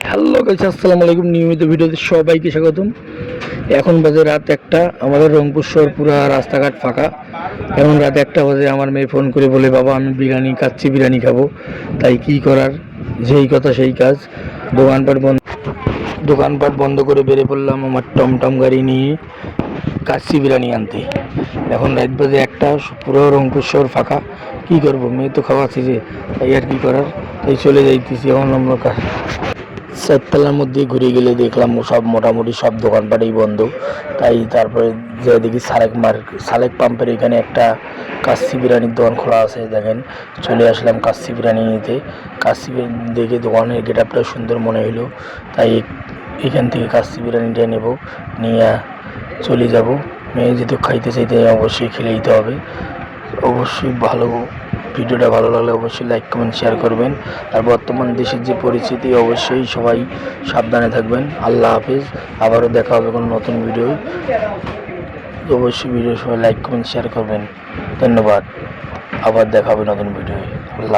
Hello guys, আসসালামু আলাইকুম। নিয়মিত ভিডিওতে সবাইকে স্বাগতম। এখন বাজে রাত 1টা। আমাদের রংপুর শহর পুরা রাস্তাঘাট ফাঁকা। এখন রাত 1টা বাজে আমার মেয়ে ফোন করে বলে, বাবা আমি বিরিয়ানি কাচ্চি বিরিয়ানি খাবো। তাই কি করার, যেই কথা সেই কাজ। দোকানপাট বন্ধ করে বেরিয়ে পড়লাম আমার টমটম গাড়ি নিয়ে কাচ্চি বিরিয়ানি আনতে। এখন রাত বাজে 1টা, পুরো রংপুর শহর ফাঁকা। কী করবো, মেয়ে তো খাওয়াচ্ছি যে, তাই আর কি করার, তাই চলে যাইতেছি এখন আমরা। চারতলার মধ্যে ঘুরে গেলে দেখলাম সব মোটামুটি সব দোকানপাটেই বন্ধ। তাই তারপরে যে দেখি সালেক পাম্পের এখানে একটা কাচ্চি বিরিয়ানির দোকান খোলা আছে। দেখেন, চলে আসলাম কাচ্চি বিরিয়ানি নিতে। কাচ্চি বিরিয়ানি দেখে দোকানের গেট আপটা সুন্দর মনে হলো, তাই এখান থেকে কাচ্চি বিরিয়ানিটা নেব, নিয়ে চলে যাব। মেয়ে যেহেতু খাইতে চাইতে অবশ্যই খেলে দিতে হবে। অবশ্যই ভিডিওটা ভালো লাগলে অবশ্যই লাইক কমেন্ট শেয়ার করবেন। আর বর্তমান দেশের যে পরিস্থিতি, অবশ্যই সবাই সাবধানে থাকবেন। আল্লাহ হাফেজ। আবারও দেখা হবে কোনো নতুন ভিডিও। অবশ্যই ভিডিও সবাই লাইক কমেন্ট শেয়ার করবেন। ধন্যবাদ। আবার দেখা হবে নতুন ভিডিও। আল্লাহ।